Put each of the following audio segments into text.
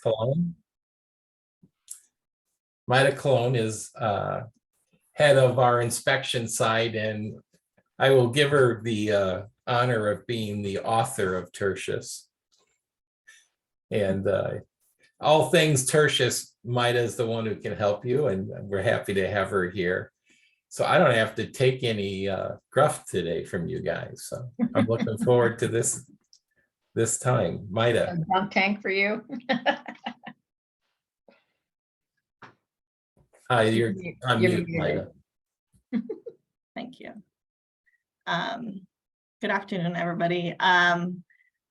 Cologne. Maida Cologne is head of our inspection side, and I will give her the honor of being the author of Tertius. And all things Tertius, Maida is the one who can help you, and we're happy to have her here. So I don't have to take any gruff today from you guys. So I'm looking forward to this time. Maida. Drunk tank for you. Hi, you're on mute, muted. Maida. Thank you. Good afternoon, everybody. I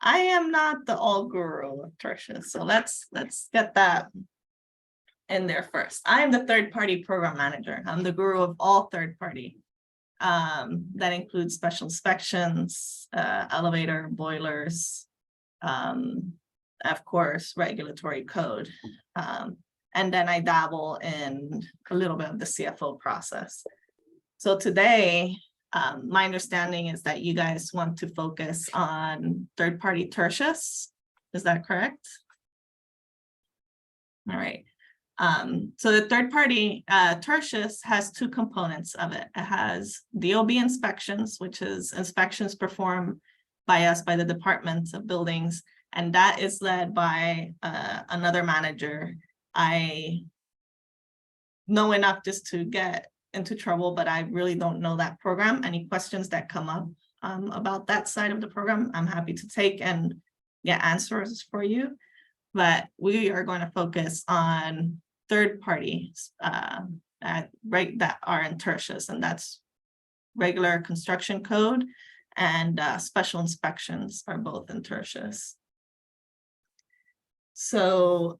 am not the all guru of Tertius, so let's get that in there first. I am the third-party program manager. I'm the guru of all third-party. That includes special inspections, elevator, boilers, of course, regulatory code. And then I dabble in a little bit of the CFO process. So today, my understanding is that you guys want to focus on third-party Tertius. Is that correct? All right. So the third-party Tertius has two components of it. It has DOB inspections, which is inspections performed by us, by the Department of Buildings, and that is led by another manager. I know enough just to get into trouble, but I really don't know that program. Any questions that come up about that side of the program, I'm happy to take and get answers for you. But we are going to focus on third parties that are in Tertius, and that's regular construction code and special inspections are both in Tertius. So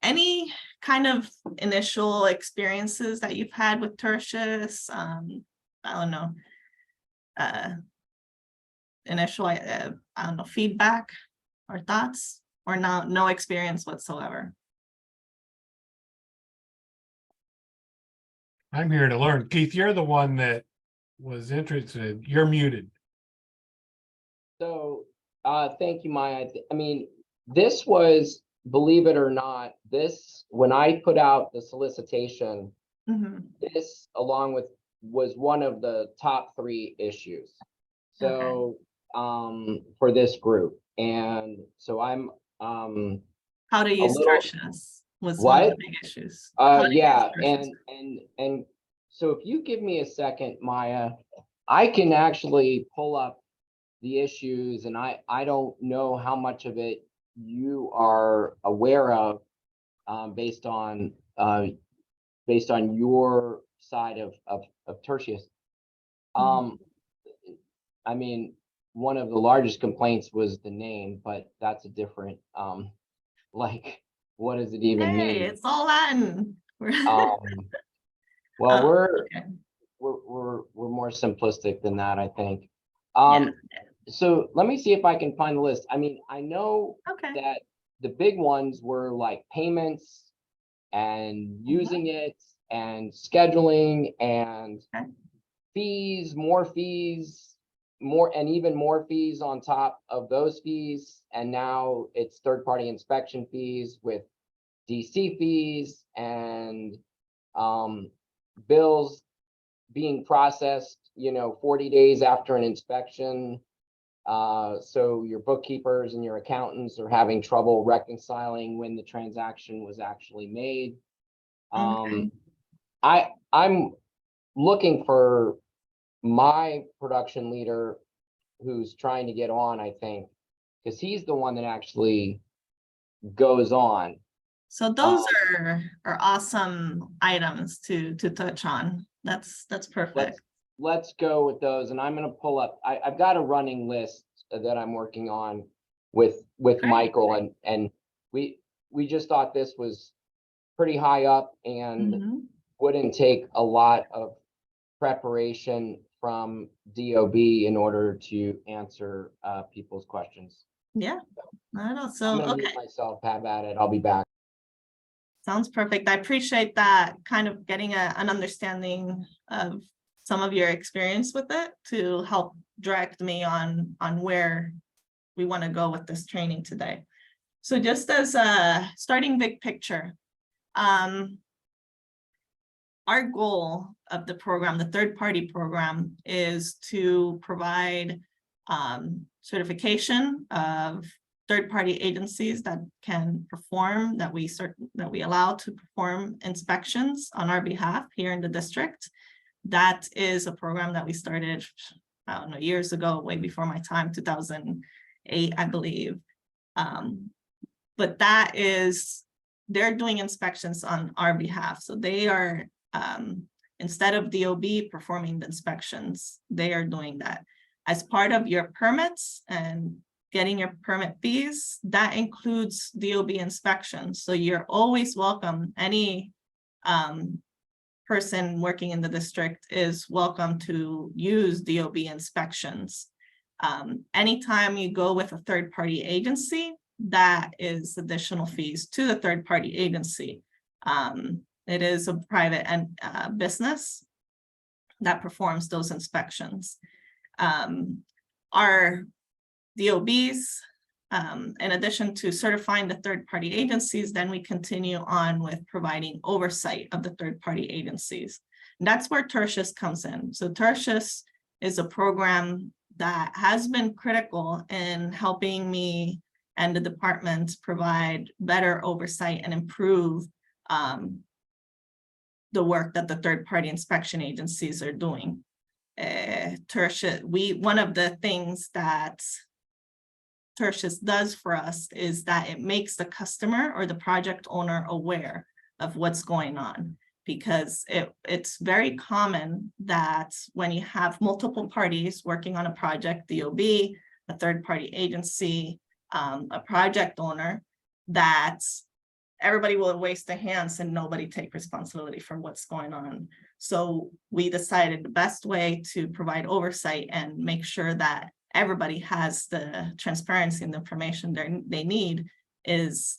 any kind of initial experiences that you've had with Tertius, I don't know, initial, I don't know, feedback or thoughts, or no experience whatsoever? I'm here to learn. Keith, you're the one that was interested. You're muted. So thank you, Maya. I mean, this was, believe it or not, when I put out the solicitation, this along with was one of the top 3 issues. So for this group. And so I'm how to use Tertius was one of the big issues. Yeah, and so if you give me a second, Maya, I can actually pull up the issues, and I don't know how much of it you are aware of based on your side of Tertius. I mean, one of the largest complaints was the name, but that's a different like, what does it even mean? It's all Latin. Well, we're more simplistic than that, I think. So let me see if I can find the list. I mean, I know that the big ones were like payments and using it and scheduling and fees, more and even more fees on top of those fees. And now it's third-party inspection fees with DC fees and bills being processed, 40 days after an inspection. So your bookkeepers and your accountants are having trouble reconciling when the transaction was actually made. I'm looking for my production leader who's trying to get on, I think, because he's the one that actually goes on. So those are awesome items to touch on. That's perfect. Let's go with those, and I'm going to pull up. I've got a running list that I'm working on with Michael, and we just thought this was pretty high up and wouldn't take a lot of preparation from DOB in order to answer people's questions. Yeah, I know. So I'm gonna mute myself, have at it. I'll be back. Sounds perfect. I appreciate that, kind of getting an understanding of some of your experience with it to help direct me on where we want to go with this training today. So just as a starting big picture, our goal of the program, the third-party program, is to provide certification of third-party agencies that can perform, that we allow to perform inspections on our behalf here in the district. That is a program that we started, I don't know, years ago, way before my time, 2008, I believe. But that is, they're doing inspections on our behalf. So they are, instead of DOB performing the inspections, they are doing that. As part of your permits and getting your permit fees, that includes DOB inspections. So you're always welcome. Any person working in the district is welcome to use DOB inspections. Anytime you go with a third-party agency, that is additional fees to the third-party agency. It is a private and business that performs those inspections. Our DOBs, in addition to certifying the third-party agencies, then we continue on with providing oversight of the third-party agencies. And that's where Tertius comes in. So Tertius is a program that has been critical in helping me and the department provide better oversight and improve the work that the third-party inspection agencies are doing. Tertius, one of the things that Tertius does for us is that it makes the customer or the project owner aware of what's going on, because it's very common that when you have multiple parties working on a project, DOB, a third-party agency, a project owner, that everybody will waste their hands and nobody take responsibility for what's going on. So we decided the best way to provide oversight and make sure that everybody has the transparency and the information they need is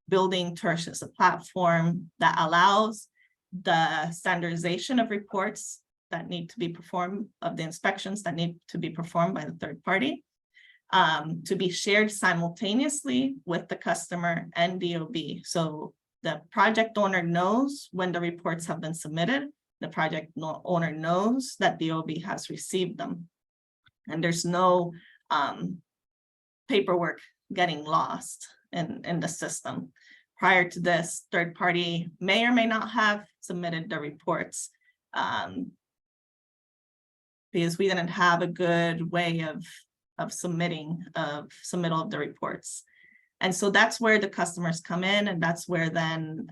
building Tertius, a platform that allows the standardization of reports that need to be performed, of the inspections that need to be performed by the third party, to be shared simultaneously with the customer and DOB. So the project owner knows when the reports have been submitted, the project owner knows that DOB has received them. And there's no paperwork getting lost in the system. Prior to this, third party may or may not have submitted the reports because we didn't have a good way of submittal of the reports. And so that's where the customers come in, and that's where then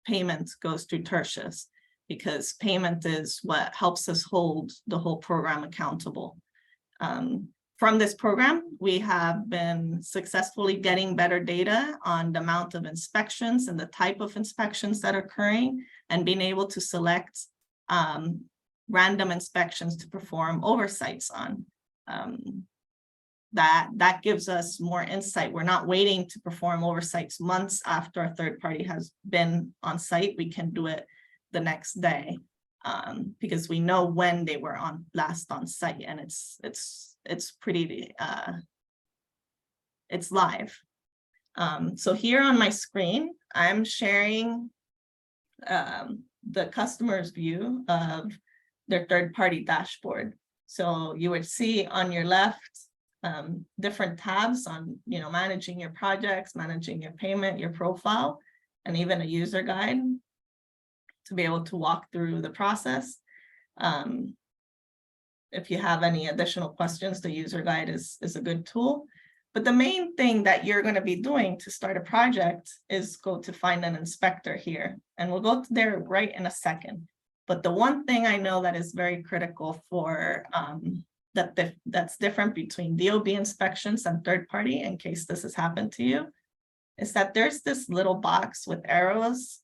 payment goes through Tertius, because payment is what helps us hold the whole program accountable. From this program, we have been successfully getting better data on the amount of inspections and the type of inspections that are occurring, and being able to select random inspections to perform oversights on. That gives us more insight. We're not waiting to perform oversights months after a third party has been on site. We can do it the next day because we know when they were last on site, and it's pretty it's live. So here on my screen, I'm sharing the customer's view of their third-party dashboard. So you would see on your left different tabs on, managing your projects, managing your payment, your profile, and even a user guide to be able to walk through the process. If you have any additional questions, the user guide is a good tool. But the main thing that you're going to be doing to start a project is go to find an inspector here. And we'll go there right in a second. But the one thing I know that is very critical for that's different between DOB inspections and third party, in case this has happened to you, is that there's this little box with arrows,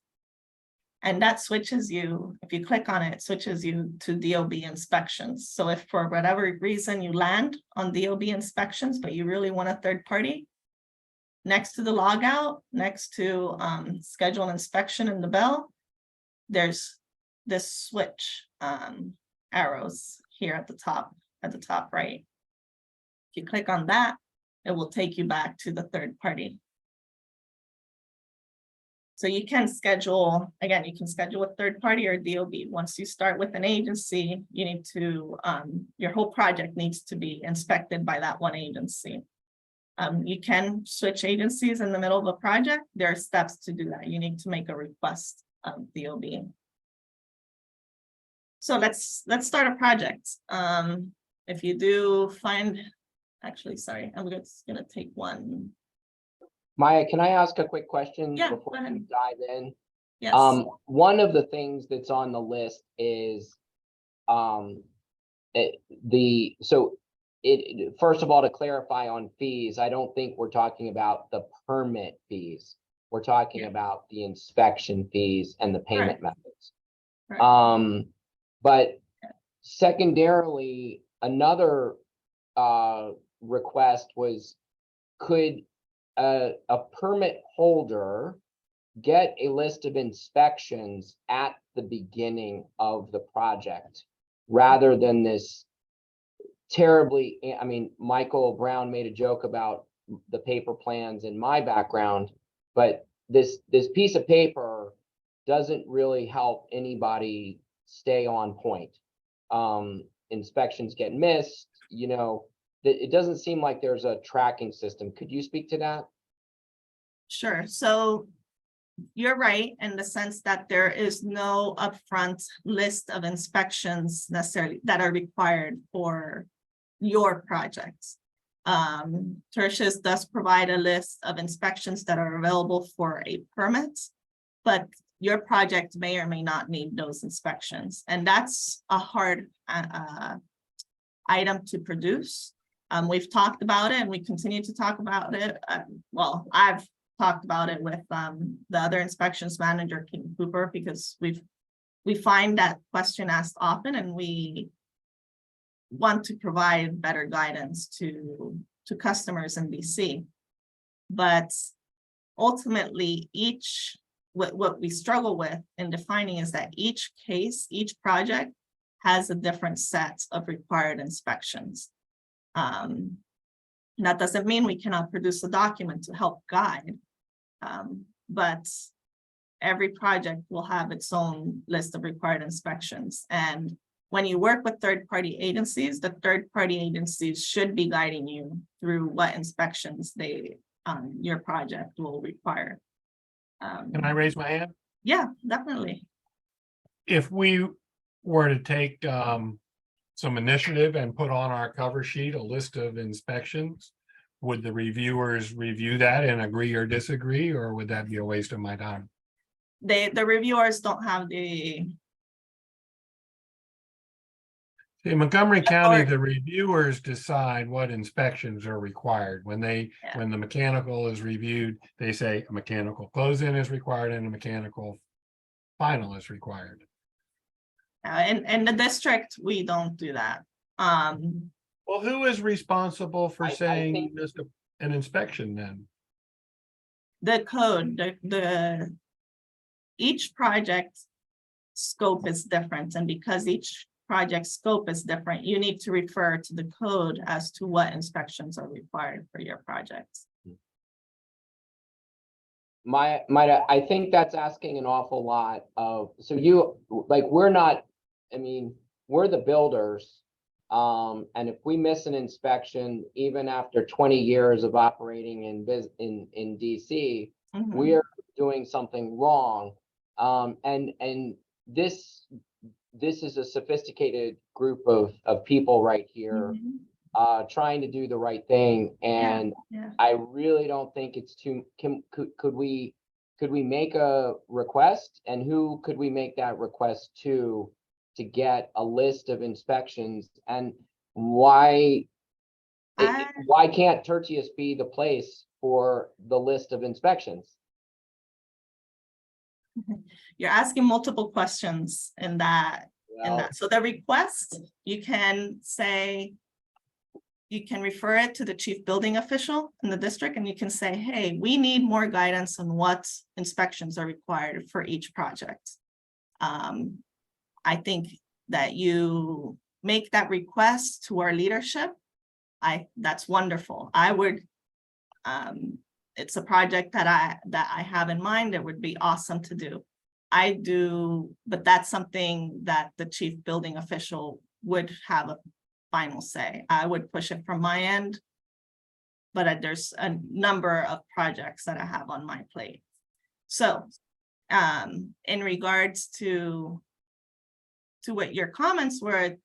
and that switches you, if you click on it, switches you to DOB inspections. So if for whatever reason you land on DOB inspections, but you really want a third party, next to the logout, next to schedule inspection in the bell, there's this switch arrows here at the top right. If you click on that, it will take you back to the third party. So you can schedule, again, you can schedule a third party or DOB. Once you start with an agency, you need to, your whole project needs to be inspected by that one agency. You can switch agencies in the middle of a project. There are steps to do that. You need to make a request of DOB. So let's start a project. If you do find, actually, sorry, I'm just gonna take one. Maya, can I ask a quick question Yeah, before go ahead. we dive in? Yes. One of the things that's on the list is first of all, to clarify on fees, I don't think we're talking about the permit fees. We're talking Yeah. about the inspection fees and the payment methods. Right. But secondarily, another request was, could a permit holder get a list of inspections at the beginning of the project rather than this terribly, I mean, Michael Brown made a joke about the paper plans in my background, but this piece of paper doesn't really help anybody stay on point. Inspections get missed, you know, it doesn't seem like there's a tracking system. Could you speak to that? Sure. So you're right in the sense that there is no upfront list of inspections necessarily that are required for your projects. Tertius does provide a list of inspections that are available for a permit, but your project may or may not need those inspections. And that's a hard item to produce. We've talked about it and we continue to talk about it. Well, I've talked about it with the other inspections manager, King Cooper, because we find that question asked often, and we want to provide better guidance to customers in BC. But ultimately, what we struggle with in defining is that each case, each project has a different set of required inspections. That doesn't mean we cannot produce a document to help guide, but every project will have its own list of required inspections. And when you work with third-party agencies, the third-party agencies should be guiding you through what inspections your project will require. Can I raise my hand? Yeah, definitely. If we were to take some initiative and put on our cover sheet a list of inspections, would the reviewers review that and agree or disagree, or would that be a waste of my time? The reviewers don't have the In Montgomery County, the reviewers decide what inspections are required. When the mechanical is reviewed, they say a mechanical close-in is required and a mechanical final is required. in the district, we don't do that. Well, who is responsible for I saying think- this an inspection then? The code, each project scope is different, and because each project scope is different, you need to refer to the code as to what inspections are required for your projects. I think that's asking an awful lot of, so you, like, we're not, I mean, we're the builders. And if we miss an inspection, even after 20 years of operating in DC, we're doing something wrong. And this is a sophisticated group of people right here, trying to do the right thing. And I really don't think it's could we make a request, and who could we make that request to get a list of inspections? And why can't Tertius be the place for the list of inspections? You're asking multiple questions in that. So the request, you can say, you can refer it to the chief building official in the district, and you can say, hey, we need more guidance on what inspections are required for each project. I think that you make that request to our leadership. That's wonderful. I would It's a project that I have in mind. It would be awesome to do. I do, but that's something that the chief building official would have a final say. I would push it from my end, but there's a number of projects that I have on my plate. So in regards to what your comments were,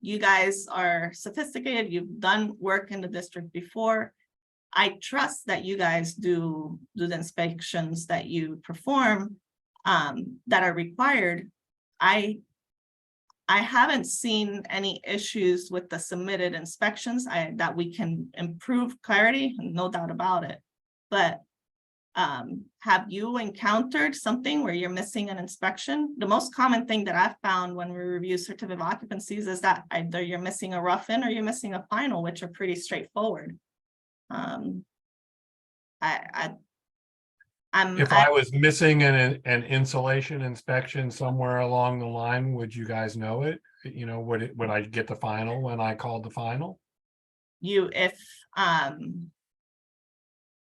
you guys are sophisticated, you've done work in the district before. I trust that you guys do the inspections that you perform that are required. I haven't seen any issues with the submitted inspections that we can improve clarity, no doubt about it. But have you encountered something where you're missing an inspection? The most common thing that I've found when we review certificate of occupancies is that either you're missing a rough-in or you're missing a final, which are pretty straightforward. If I was missing an insulation inspection somewhere along the line, would you guys know it? You know, would I get the final when I called the final?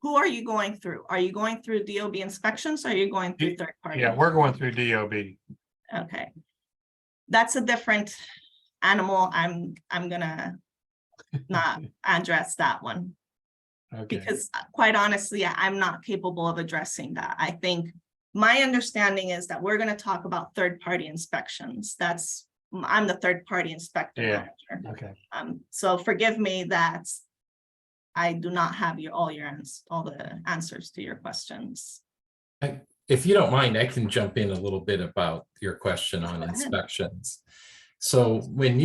Who are you going through? Are you going through DOB inspections or are you going through third party? Yeah, we're going through DOB. Okay. That's a different animal. I'm gonna not address that one. Okay. Because quite honestly, I'm not capable of addressing that. I think my understanding is that we're going to talk about third-party inspections. I'm the third-party inspector manager. Okay. So forgive me that I do not have all the answers to your questions. If you don't mind, I can jump in a little bit about your question on inspections. So when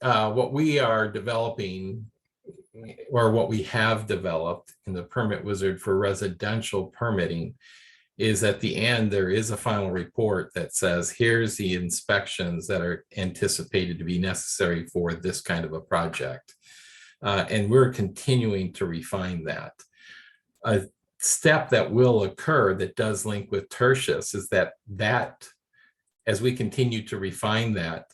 what we are developing, or what we have developed in the permit wizard for residential permitting, is at the end, there is a final report that says, here's the inspections that are anticipated to be necessary for this kind of a project. And we're continuing to refine that. A step that will occur that does link with Tertius is that as we continue to refine that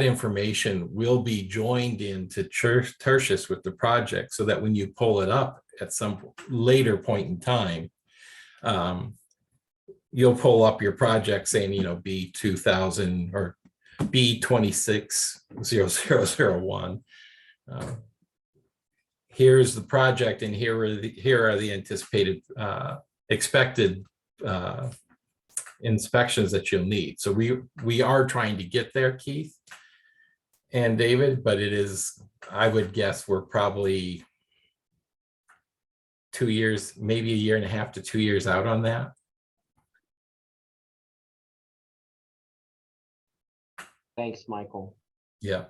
information will be joined into Tertius with the project, so that when you pull it up at some later point in time, you'll pull up your project saying, you know, B2000 or B260001. Here's the project, and here are the anticipated expected inspections that you'll need. So we are trying to get there, Keith and David, but it is, I would guess we're probably 2 years, maybe 1.5 years to 2 years out on that. Thanks, Michael. Yeah.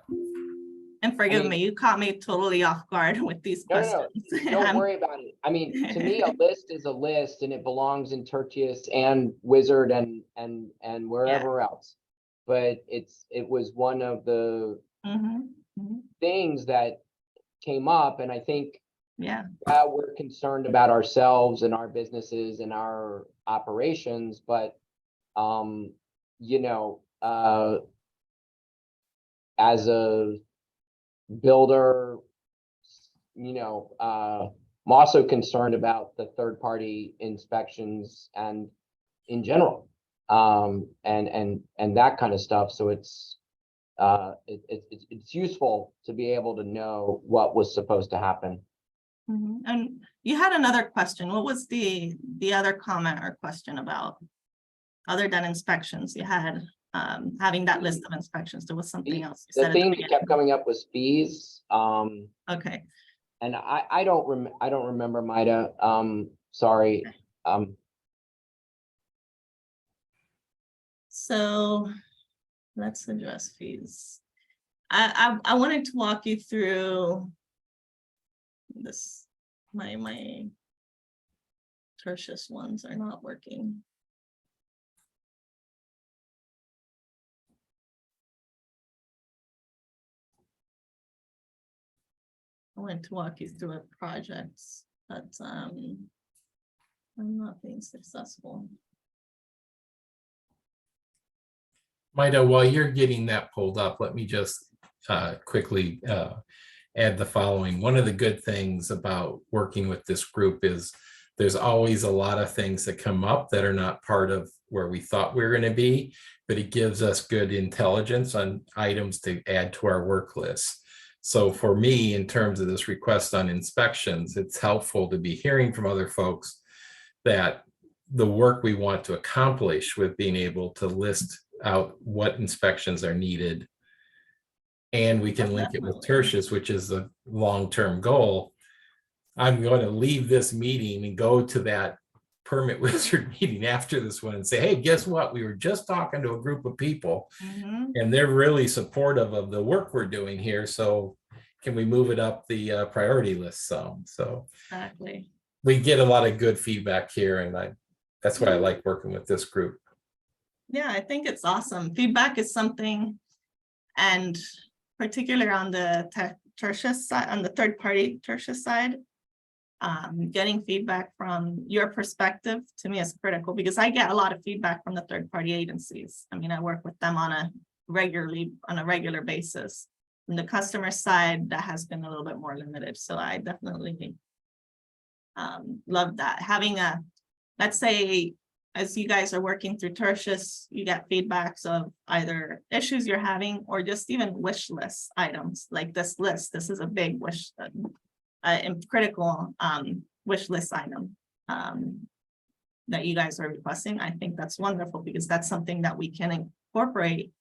And forgive me, you caught me totally off guard with these questions. No, don't worry about it. I mean, to me, a list is a list, and it belongs in Tertius and Wizard and wherever else. But it was one of the things that came up, and I think we're concerned about ourselves and our businesses and our operations, but you know, as a builder, you know, I'm also concerned about the third-party inspections and in general, and that kind of stuff. So it's useful to be able to know what was supposed to happen. And you had another question. What was the other comment or question about, other than inspections? You had having that list of inspections. There was something else you said. The thing that kept coming up was fees. Okay. And I don't remember, Maida. Sorry. So let's address fees. I wanted to walk you through this. My Tertius ones are not working. I went to walk you through a project, but I'm not being successful. Maida, while you're getting that pulled up, let me just quickly add the following. One of the good things about working with this group is there's always a lot of things that come up that are not part of where we thought we were going to be, but it gives us good intelligence on items to add to our work list. So for me, in terms of this request on inspections, it's helpful to be hearing from other folks that the work we want to accomplish with being able to list out what inspections are needed. And we can link it with Tertius, which is the long-term goal. I'm going to leave this meeting and go to that permit wizard meeting after this one and say, hey, guess what? We were just talking to a group of people and they're really supportive of the work we're doing here. So can we move it up the priority list some? So Exactly. we get a lot of good feedback here, and that's why I like working with this group. Yeah, I think it's awesome. Feedback is something, and particularly on the Tertius side, on the third party Tertius side, getting feedback from your perspective to me is critical, because I get a lot of feedback from the third party agencies. I mean, I work with them on a regular basis. From the customer side, that has been a little bit more limited. So I definitely love that. Having let's say, as you guys are working through Tertius, you get feedbacks of either issues you're having or just even wish list items like this list. This is a big wish, critical wish list item that you guys are requesting. I think that's wonderful, because that's something that we can incorporate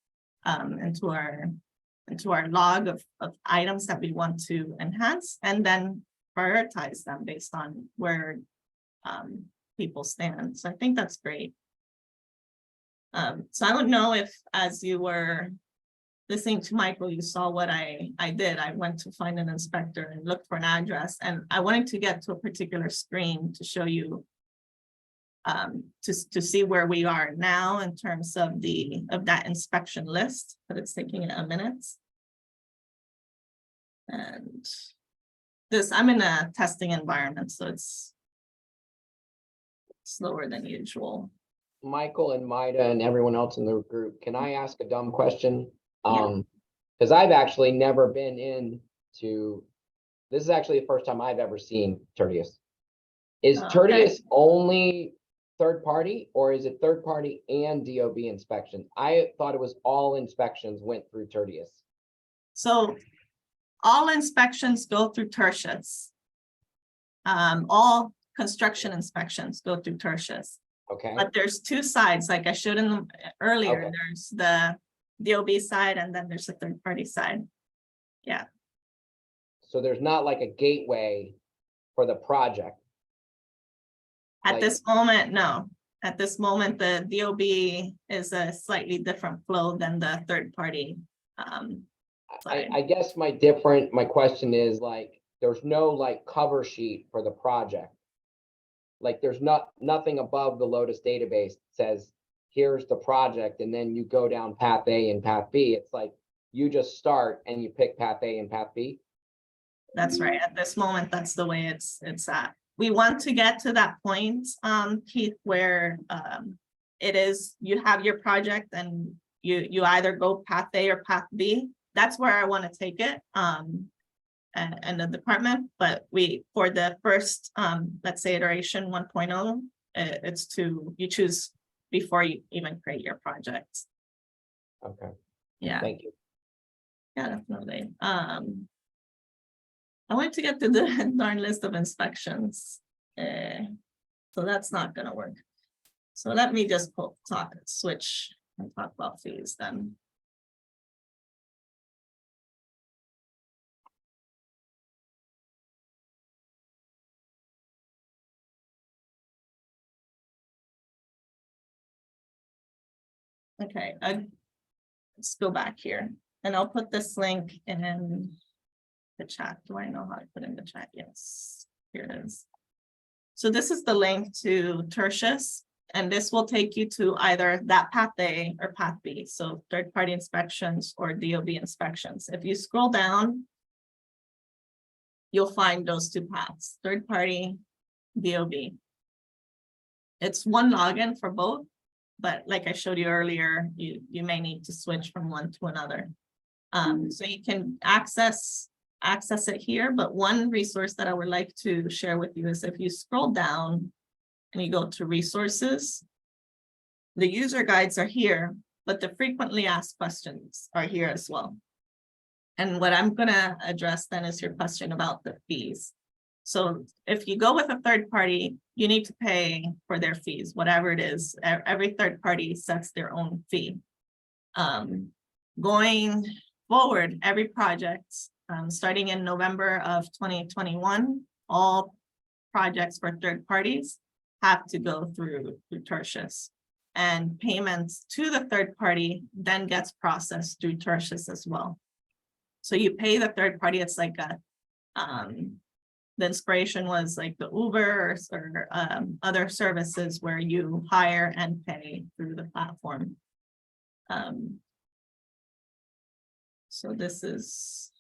into our log of items that we want to enhance, and then prioritize them based on where people stand. So I think that's great. So I don't know if, as you were listening to Michael, you saw what I did. I went to find an inspector and looked for an address, and I wanted to get to a particular screen to show you to see where we are now in terms of that inspection list, but it's taking a minute. And I'm in a testing environment, so it's slower than usual. Michael and Maida and everyone else in the group, can I ask a dumb question? Yeah. Because I've actually never been this is actually the first time I've ever seen Tertius. Is Oh, okay. Tertius only third party, or is it third party and DOB inspection? I thought it was all inspections went through Tertius. So all inspections go through Tertius. All construction inspections go through Tertius. Okay. But there's two sides, like I showed in the earlier. Okay. There's the DOB side, and then there's the third party side. Yeah. So there's not like a gateway for the project. At Like- this moment, no. At this moment, the DOB is a slightly different flow than the third party. Side. I guess my question is, like, there's no like cover sheet for the project. Like there's nothing above the Lotus database that says, here's the project, and then you go down path A and path B. It's like you just start and you pick path A and path B. That's right. At this moment, that's the way it's at. We want to get to that point, Keith, where it is, you have your project and you either go path A or path B. That's where I want to take it. And the department, but for the first let's say iteration 1.0, it's you choose before you even create your project. Okay. Yeah. Thank you. Yeah, definitely. I wanted to get to the darn list of inspections, so that's not gonna work. So let me just switch and talk about fees then. Okay, let's go back here, and I'll put this link in the chat. Do I know how to put in the chat? Yes, here it is. So this is the link to Tertius, and this will take you to either that path A or path B. So third-party inspections or DOB inspections. If you scroll down, you'll find those two paths, third-party, DOB. It's one login for both, but like I showed you earlier, you may need to switch from one to another. So you can access access it here, but one resource that I would like to share with you is if you scroll down and you go to resources, the user guides are here, but the frequently asked questions are here as well. And what I'm gonna address then is your question about the fees. So if you go with a third party, you need to pay for their fees, whatever it is. Every third party sets their own fee. Going forward, every project, starting in November of 2021, all projects for third parties have to go through Tertius. And payments to the third party then gets processed through Tertius as well. So you pay the third party, it's like a, the inspiration was like the Uber or other services where you hire and pay through the platform. So this is.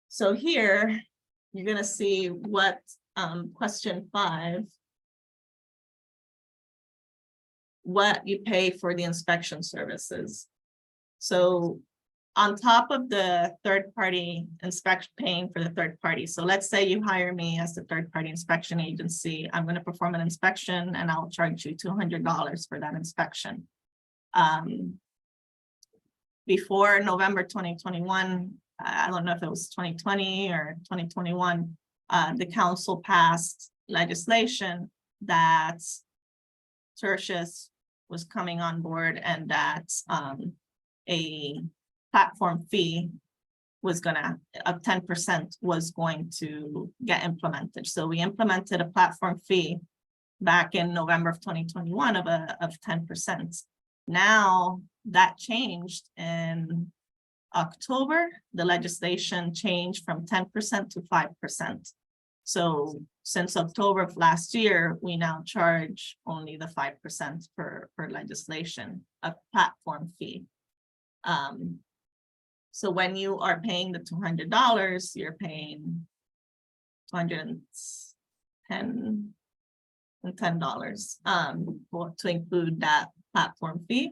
So here, you're gonna see what question 5. What you pay for the inspection services. So on top of the third party inspection, paying for the third party. So let's say you hire me as the third party inspection agency. I'm going to perform an inspection and I'll charge you $200 for that inspection. Before November 2021, I don't know if it was 2020 or 2021, the council passed legislation that Tertius was coming on board and that a platform fee was gonna, of 10% was going to get implemented. So we implemented a platform fee back in November of 2021 of 10%. Now that changed in October. The legislation changed from 10% to 5%. So since October of last year, we now charge only the 5% per legislation, a platform fee. So when you are paying the $200, you're paying $210 to include that platform fee.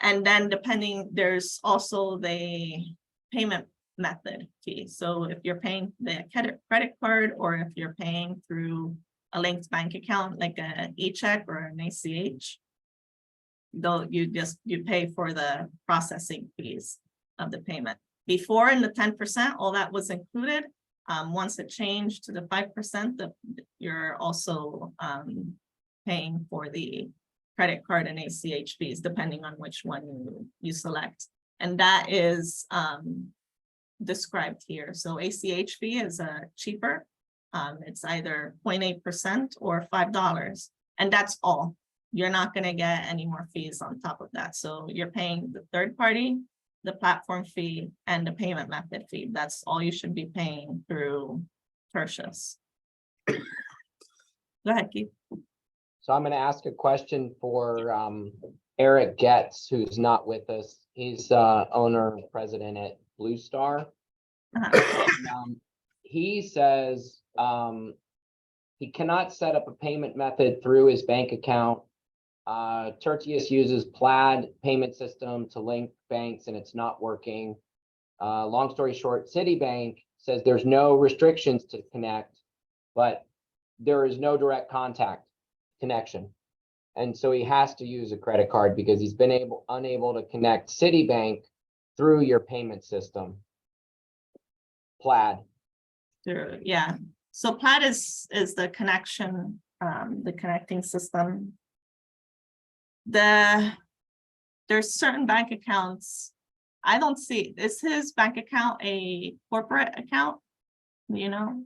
And then depending, there's also the payment method fee. So if you're paying the credit card or if you're paying through a linked bank account like a e-check or an ACH, though you pay for the processing fees of the payment. Before in the 10%, all that was included. Once it changed to the 5%, you're also paying for the credit card and ACH fees, depending on which one you select. And that is described here. So ACH fee is cheaper. It's either 0.8% or $5. And that's all. You're not going to get any more fees on top of that. So you're paying the third party, the platform fee, and the payment method fee. That's all you should be paying through Tertius. Go ahead, Keith. So I'm going to ask a question for Eric Getz, who's not with us. He's owner and president at Blue Star. He says he cannot set up a payment method through his bank account. Tertius uses Plaid payment system to link banks and it's not working. Long story short, Citibank says there's no restrictions to connect, but there is no direct connection. And so he has to use a credit card because he's been unable to connect Citibank through your payment system. Plaid. Sure, yeah. So Plaid is the connection, the connecting system. There's certain bank accounts. I don't see, is his bank account a corporate account? You know,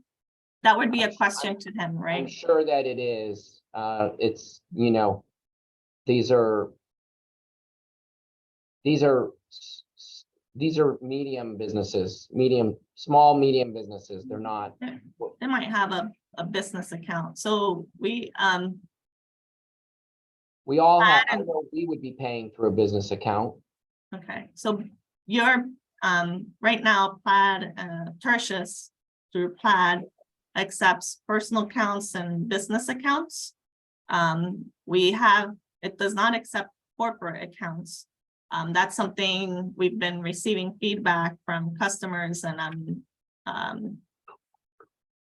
that would be a question to him, right? I'm sure that it is. It's, you know, these are medium businesses, small, medium businesses. They're not. They might have a business account. So we all have, I know we would be paying through a business account. Okay, so you're right now Plaid Tertius through Plaid accepts personal accounts and business accounts. It does not accept corporate accounts. That's something we've been receiving feedback from customers, and I'm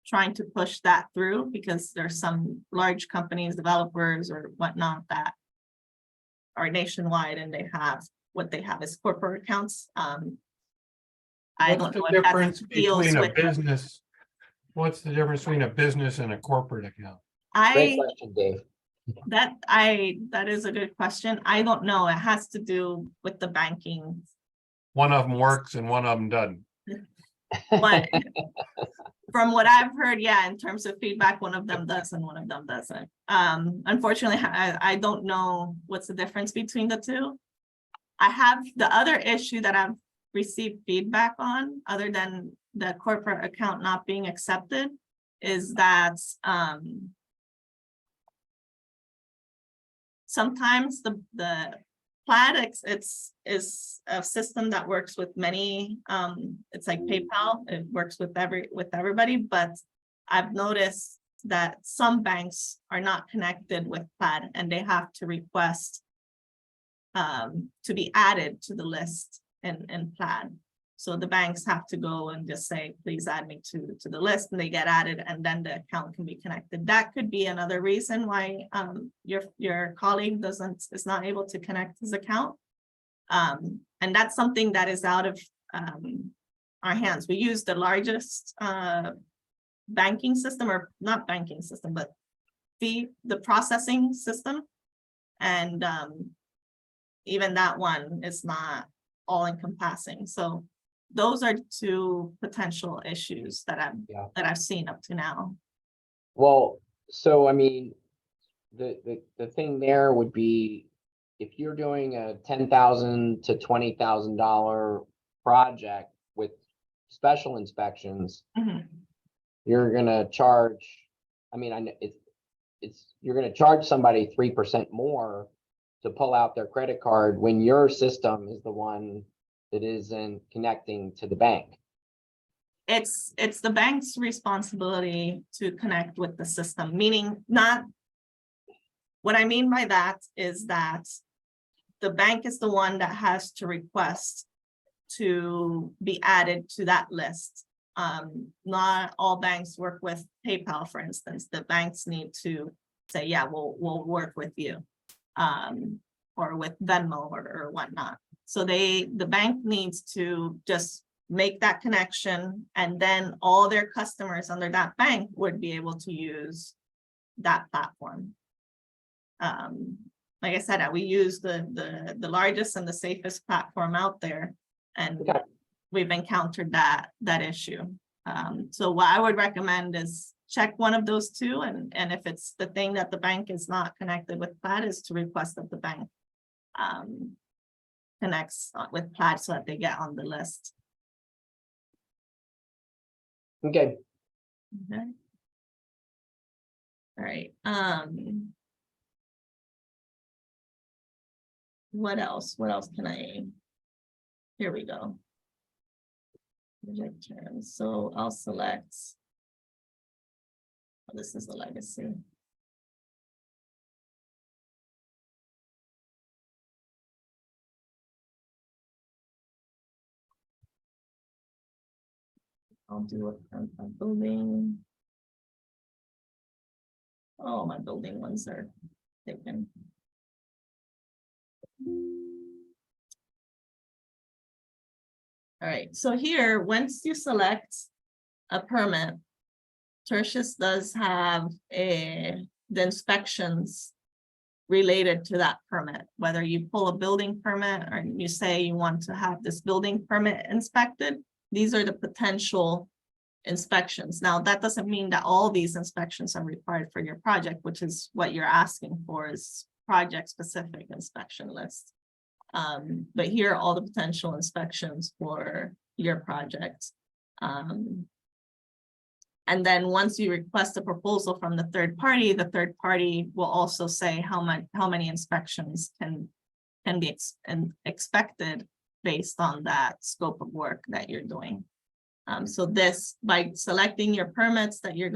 trying to push that through because there's some large companies, developers or whatnot that are nationwide, and they have what they have as corporate accounts. I What's don't the know if that difference deals between a with business? What's the difference between a business and a corporate account? Great question, Dave. That is a good question. I don't know. It has to do with the banking. One of them works and one of them doesn't. But from what I've heard, yeah, in terms of feedback, one of them does and one of them doesn't. Unfortunately, I don't know what's the difference between the two. I have the other issue that I've received feedback on, other than the corporate account not being accepted, is that sometimes the Plaid is a system that works with many, it's like PayPal, it works with everybody, but I've noticed that some banks are not connected with Plaid and they have to request to be added to the list in Plaid. So the banks have to go and just say, please add me to the list, and they get added, and then the account can be connected. That could be another reason why your colleague is not able to connect his account. And that's something that is out of our hands. We use the largest banking system, or not banking system, but the processing system. And even that one is not all encompassing. So those are two potential issues that I've seen up to now. Well, so I mean, the thing there would be, if you're doing a $10,000 to $20,000 project with special inspections, you're gonna charge, I mean, I know you're gonna charge somebody 3% more to pull out their credit card when your system is the one that isn't connecting to the bank. It's the bank's responsibility to connect with the system, meaning not, what I mean by that is that the bank is the one that has to request to be added to that list. Not all banks work with PayPal, for instance. The banks need to say, yeah, we'll work with you, or with Venmo or whatnot. So the bank needs to just make that connection, and then all their customers under that bank would be able to use that platform. Like I said, we use the largest and the safest platform out there, and we've encountered that issue. So what I would recommend is check one of those two, and if it's the thing that the bank is not connected with Plaid, is to request that the bank connects with Plaid so that they get on the list. Okay. Okay. All right. What else? What else can I? Here we go. Project terms. So I'll select. Oh, this is the legacy. I'll do it from my building. Oh, my building ones are taken. All right, so here, once you select a permit, Tertius does have the inspections related to that permit. Whether you pull a building permit or you say you want to have this building permit inspected, these are the potential inspections. Now, that doesn't mean that all these inspections are required for your project, which is what you're asking for, is project-specific inspection list. But here are all the potential inspections for your project. And then once you request a proposal from the third party will also say how many inspections can be expected based on that scope of work that you're doing. So this, by selecting your permits that you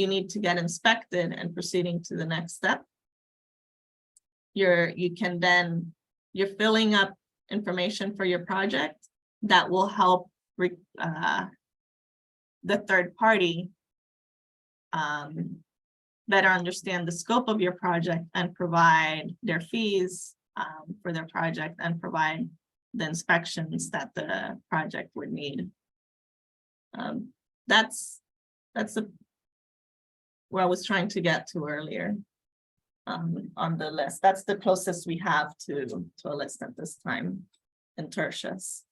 need to get inspected and proceeding to the next step, you can then you're filling up information for your project that will help the third party better understand the scope of your project and provide their fees for their project and provide the inspections that the project would need. That's where I was trying to get to earlier on the list. That's the closest we have to a list at this time in Tertius.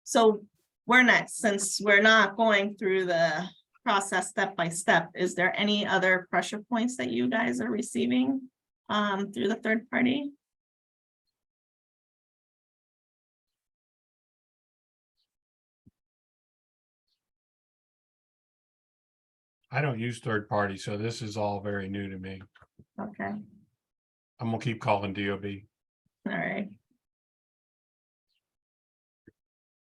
So we're next, since we're not going through the process step by step, is there any other pressure points that you guys are receiving through the third party? I don't use third party, so this is all very new to me. Okay, I'm gonna keep calling DOB. all right.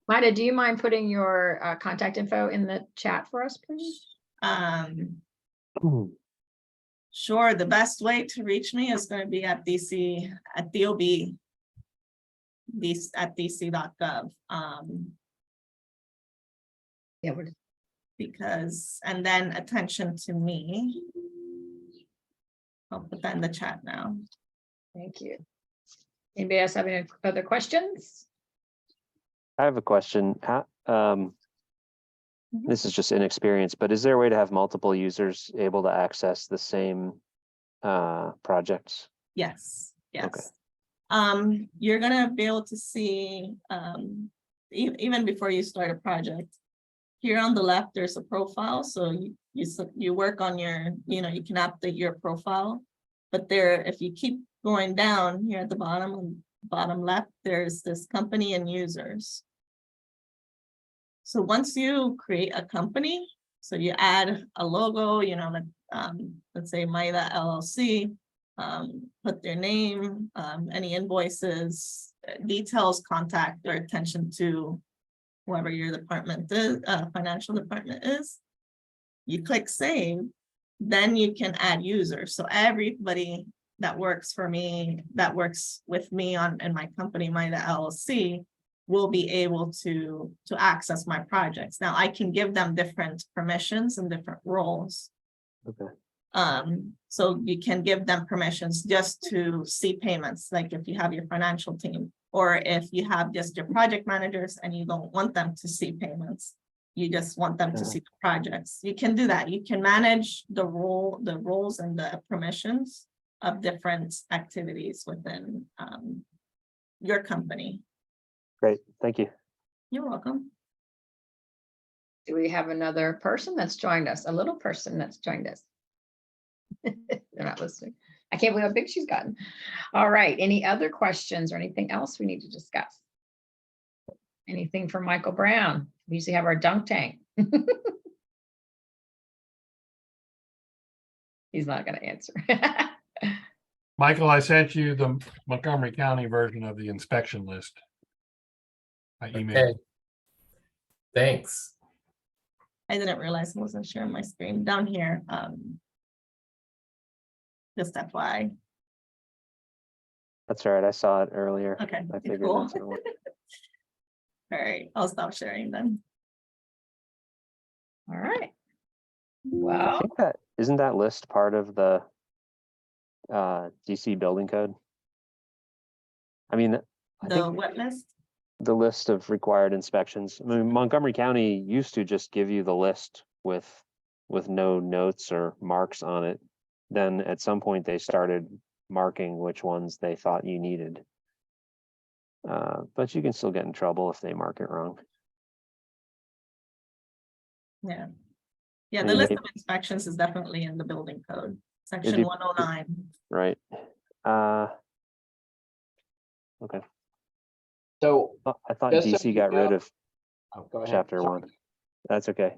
Maida, do you mind putting your contact info in the chat for us, please? Sure, the best way to reach me is going to be at DC, at DOB, at dc.gov. Yeah, Because, and then attention to me. I'll put that in the chat now. thank you. Anybody else have any other questions? I have a question. This is just inexperience, but is there a way to have multiple users able to access the same projects? Yes, Okay. yes. You're gonna be able to see, even before you start a project, here on the left, there's a profile. So you work on your, you can update your profile. But there, if you keep going down here at the bottom left, there's this company and users. So once you create a company, so you add a logo, like let's say Maida LLC, put their name, any invoices, details, contact, or attention to whoever your department is, financial department is. You click save, then you can add users. So everybody that works for me, that works with me in my company, Maida LLC, will be able to access my projects. Now I can give them different permissions and different roles. Okay. So you can give them permissions just to see payments, like if you have your financial team, or if you have just your project managers and you don't want them to see payments, you just want them to see the projects. You can do that. You can manage the roles and the permissions of different activities within your company. Great, thank you. You're welcome. Do we have another person that's joined us? A little person that's joined us? They're not listening. I can't believe how big she's gotten. All right, any other questions or anything else we need to discuss? Anything from Michael Brown? We usually have our dunk tank. He's not going to answer. Michael, I sent you the Montgomery County version of the inspection list. I emailed. Okay. Thanks. I didn't realize I wasn't sharing my screen down here. Just FYI. That's all right, I saw it earlier. Okay, I figured cool. that's what it was. All right, I'll stop sharing then. All right. I Well, think that, isn't that list part of the DC building code? I mean, I The think what list? the list of required inspections. I mean, Montgomery County used to just give you the list with no notes or marks on it. Then at some point they started marking which ones they thought you needed. But you can still get in trouble if they mark it wrong. Yeah. Yeah, I the mean, list of inspections is definitely in the building code, section you- 109. Right. Okay. So, I thought Just so DC you got rid know- of go ahead. chapter Sorry. 1. That's okay.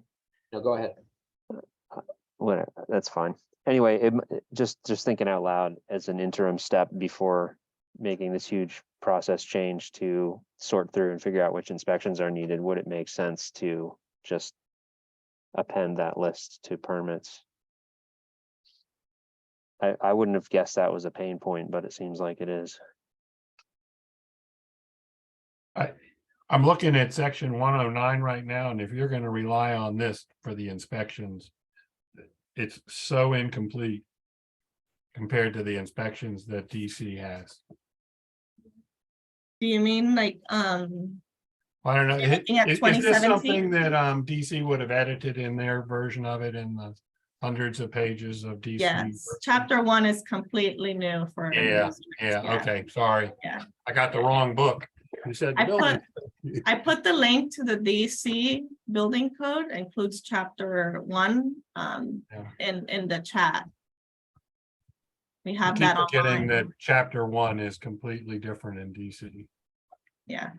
No, go ahead. Whatever, that's fine. Anyway, just thinking out loud as an interim step before making this huge process change to sort through and figure out which inspections are needed, would it make sense to just append that list to permits? I wouldn't have guessed that was a pain point, but it seems like it is. I'm looking at section 109 right now, and if you're gonna rely on this for the inspections, it's so incomplete compared to the inspections that DC has. Do you mean like, I don't know. You're looking at Is this 2017? something that DC would have edited in their version of it in the hundreds of pages of DC? yes, chapter 1 is completely new for. Yeah, administrators, yeah, okay, sorry. Yeah. I got the wrong book. You said I building. I put the link to the DC building code, includes chapter 1 Yeah. in the chat. We I have keep that forgetting that online. chapter 1 is completely different in DC. Yeah.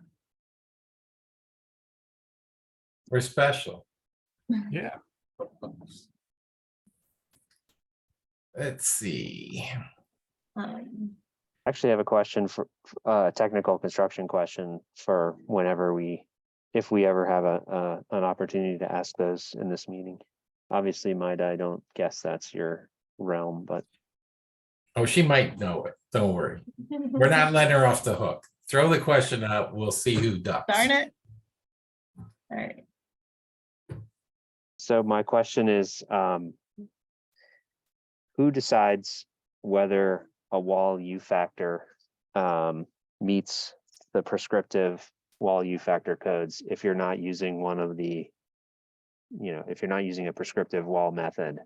We're special. Yeah, Let's see. Actually, I have a question for a technical construction question for whenever if we ever have an opportunity to ask those in this meeting. Obviously, Maida, I don't guess that's your realm, but Oh, she might know it. Don't worry. We're not letting her off the hook. Throw the question out. We'll see who ducks. Darn it. All right. so my question is, who decides whether a wall U factor meets the prescriptive wall U factor codes if you're not using one of the, if you're not using a prescriptive wall method?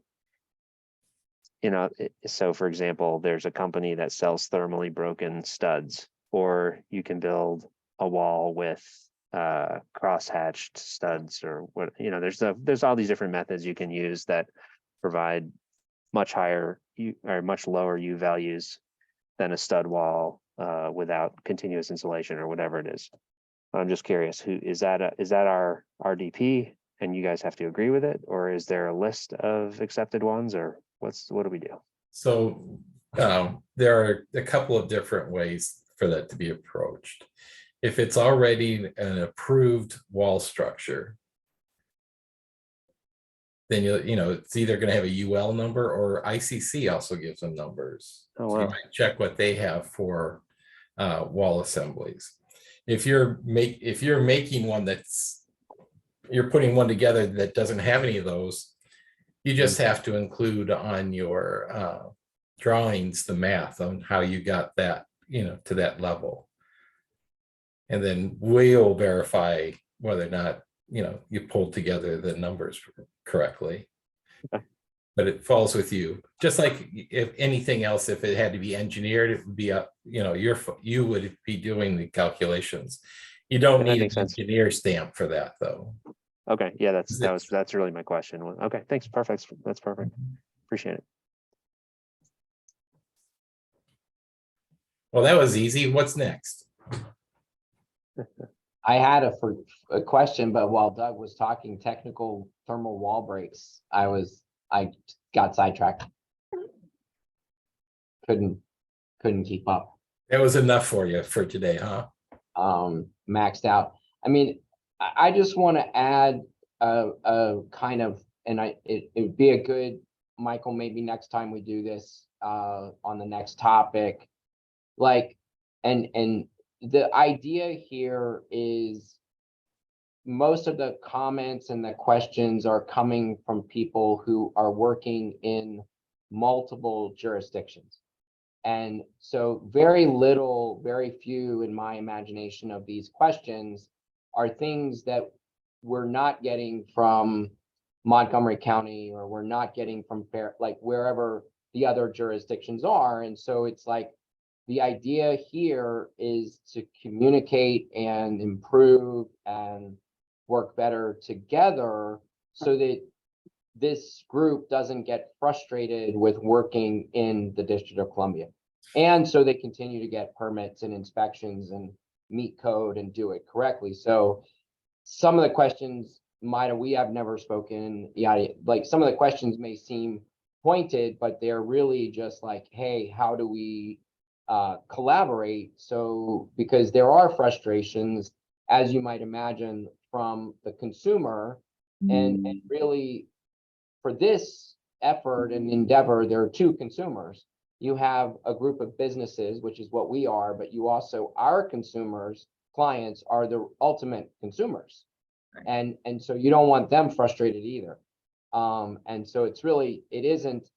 So for example, there's a company that sells thermally broken studs, or you can build a wall with cross-hatched studs, or what, there's all these different methods you can use that provide much higher or much lower U values than a stud wall without continuous insulation or whatever it is. I'm just curious, is that our RDP and you guys have to agree with it, or is there a list of accepted ones, or what do we do? So there are a couple of different ways for that to be approached. If it's already an approved wall structure, then it's either going to have a UL number, or ICC also gives them numbers. Oh, So you wow. might check what they have for wall assemblies. If you're making one you're putting one together that doesn't have any of those, you just have to include on your drawings the math on how you got that, to that level. And then we'll verify whether or not, you pulled together the numbers correctly. Okay. But it falls with you. Just like if anything else, if it had to be engineered, it would be up, you would be doing the calculations. You don't Yeah, that need an makes sense. engineer stamp for that, though. Okay, yeah, that's really my question. Okay, thanks, perfect. That's perfect. Appreciate it. Well, that was easy. What's next? I had a question, but while Doug was talking technical thermal wall breaks, I got sidetracked. Couldn't keep up. That was enough for you for today, huh? Maxed out. I mean, I just want to add a kind of, and it would be a good, Michael, maybe next time we do this on the next topic, like, and the idea here is most of the comments and the questions are coming from people who are working in multiple jurisdictions. And so very few in my imagination of these questions are things that we're not getting from Montgomery County, or we're not getting from wherever the other jurisdictions are. And so it's like, the idea here is to communicate and improve and work better together so that this group doesn't get frustrated with working in the District of Columbia. And so they continue to get permits and inspections and meet code and do it correctly. So some of the questions, Maida, we have never spoken, like some of the questions may seem pointed, but they're really just like, hey, how do we collaborate? So, because there are frustrations, as you might imagine, from the consumer, and really for this effort and endeavor, there are two consumers. You have a group of businesses, which is what we are, but you also, our consumers, clients are the ultimate consumers. Right. And so you don't want them frustrated either. And so it's really, it isn't,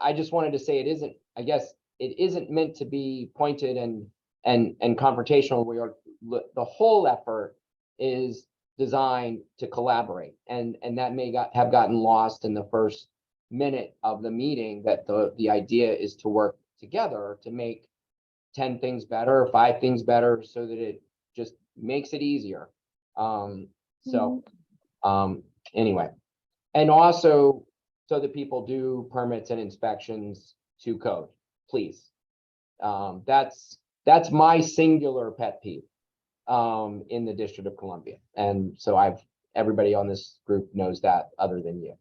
I just wanted to say it isn't, I guess, it isn't meant to be pointed and confrontational. We are, the whole effort is designed to collaborate, and that may have gotten lost in the first minute of the meeting, that the idea is to work together to make 10 things better, 5 things better, so that it just makes it easier. Anyway, and also so that people do permits and inspections to code, please. That's my singular pet peeve in the District of Columbia. And so everybody on this group knows that other than you.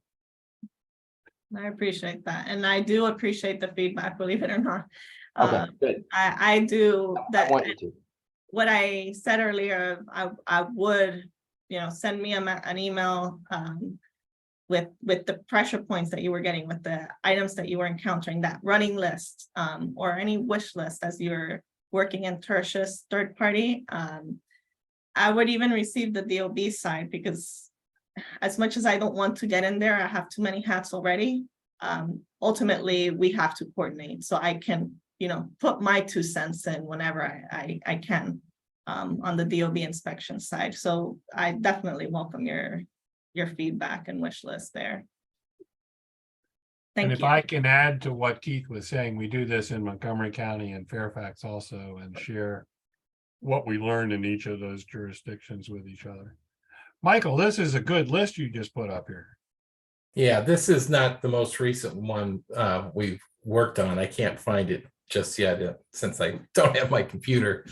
I appreciate that. And I do appreciate the feedback, believe it or not. Okay, good. I do I want you to. what I said earlier, I would, send me an email with the pressure points that you were getting, with the items that you were encountering, that running list, or any wish list as you're working in Tertius third party. I would even receive the DOB side, because as much as I don't want to get in there, I have too many hats already. Ultimately, we have to coordinate, so I can, put my 2 cents in whenever I can on the DOB inspection side. So I definitely welcome your feedback and wish list there. Thank And if you. I can add to what Keith was saying, we do this in Montgomery County and Fairfax also, and share what we learned in each of those jurisdictions with each other. Michael, this is a good list you just put up here. Yeah, this is not the most recent one we've worked on. I can't find it just yet since I don't have my computer.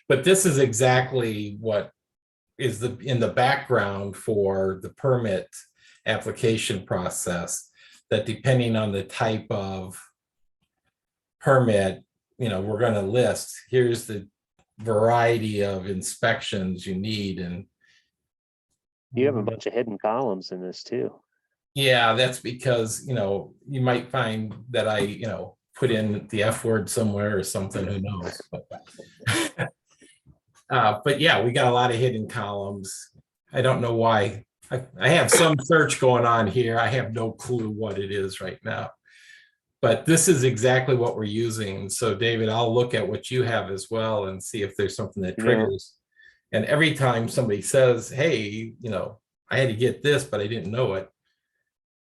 But this is exactly what is in the background for the permit application process, that depending on the type of permit, we're going to list, here's the variety of inspections you need. And You have a bunch of hidden columns in this too. yeah, that's because, you might find that I, put in the F word somewhere or something, who knows. But yeah, we got a lot of hidden columns. I don't know why. I have some search going on here. I have no clue what it is right now. But this is exactly what we're using. So David, I'll look at what you have as well and see if there's something that triggers. And every time somebody says, hey, I had to get this, but I didn't know it,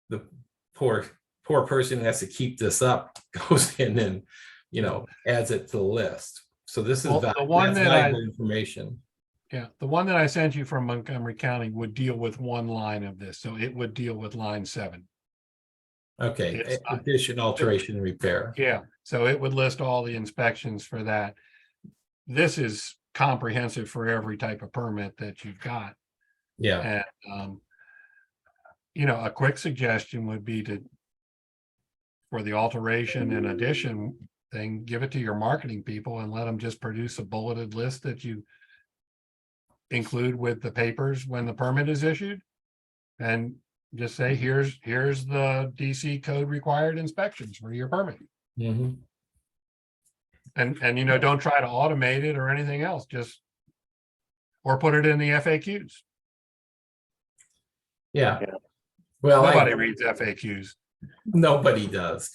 the poor person who has to keep this up goes in and, adds it to the list. So this is valuable information. Yeah, the one that I sent you from Montgomery County would deal with one line of this. So it would deal with line 7. Okay, addition, alteration, and repair. Yeah, so it would list all the inspections for that. This is comprehensive for every type of permit that you've got. Yeah. And, a quick suggestion would be for the alteration and addition thing, give it to your marketing people and let them just produce a bulleted list that you include with the papers when the permit is issued. And just say, here's the DC code required inspections for your permit. Mm-hmm. And don't try to automate it or anything else, or put it in the FAQs. Yeah. Well, nobody reads FAQs. Nobody does.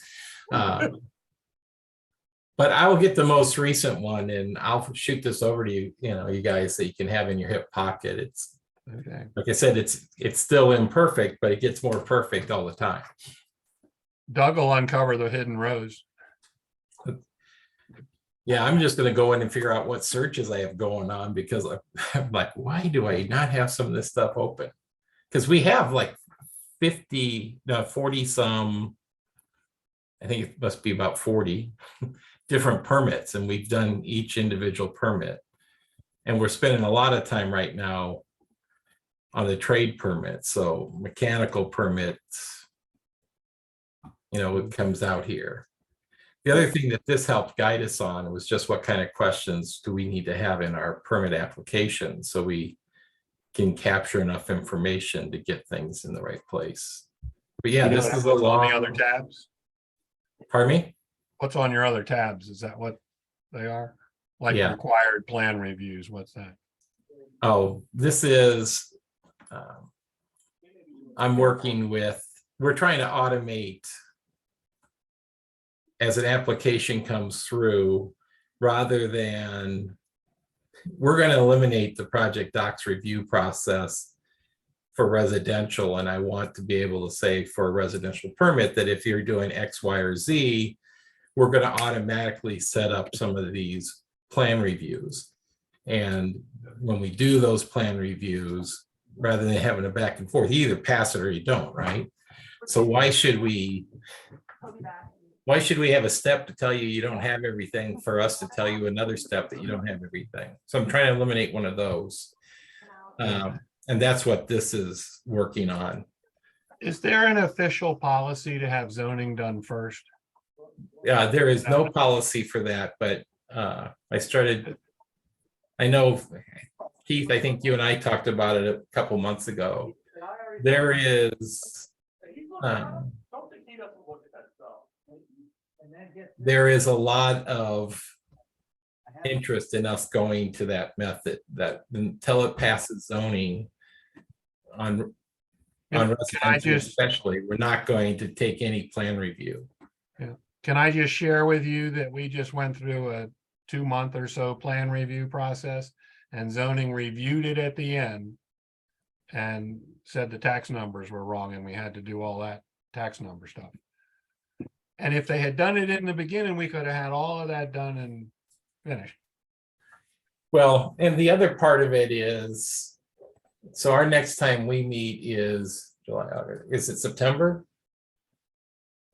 But I will get the most recent one and I'll shoot this over to you, you guys, so you can have in your hip pocket. It's okay. Like I said, it's still imperfect, but it gets more perfect all the time. Doug will uncover the hidden rows. Yeah, I'm just going to go in and figure out what searches I have going on, because I'm like, why do I not have some of this stuff open? Because we have like 40 some, I think it must be about 40 different permits, and we've done each individual permit. And we're spending a lot of time right now on the trade permits. So mechanical permits, it comes out here. The other thing that this helped guide us on was just what kind of questions do we need to have in our permit application, so we can capture enough information to get things in the right place. But yeah, You know this what is a What's on the other long, tabs? pardon me? What's on your other tabs? Is that what they are? Like Yeah. required plan reviews, what's that? Oh, this is, I'm working with, we're trying to automate as an application comes through, rather than, we're going to eliminate the project docs review process for residential. And I want to be able to say for a residential permit that if you're doing X, Y, or Z, we're going to automatically set up some of these plan reviews. And when we do those plan reviews, rather than having a back and forth, you either pass it or you don't, right? So why should we have a step to tell you you don't have everything for us to tell you another step that you don't have everything? So I'm trying to eliminate one of those. And that's what this is working on. Is there an official policy to have zoning done first? There is no policy for that, but I know, Keith, I think you and I talked about it a couple months ago. There is a lot of interest in us going to that method, that until it passes zoning on residential especially, we're not going to take any plan review. Can I just share with you that we just went through a 2-month or so plan review process, and zoning reviewed it at the end and said the tax numbers were wrong and we had to do all that tax number stuff. And if they had done it in the beginning, we could have had all of that done and finished. Well, and the other part of it is, so our next time we meet is July, August, is it September?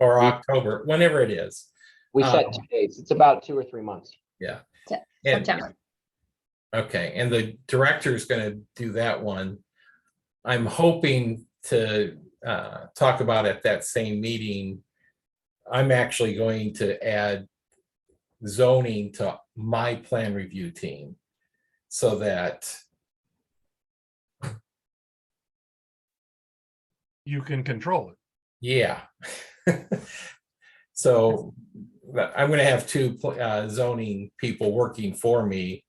Or October, whenever it is. We set 2 dates. It's about 2 or 3 months. Yeah. And- September. Okay, and the director is going to do that one. I'm hoping to talk about at that same meeting. I'm actually going to add zoning to my plan review team so that You can control it. yeah. So I'm going to have 2 zoning people working for me,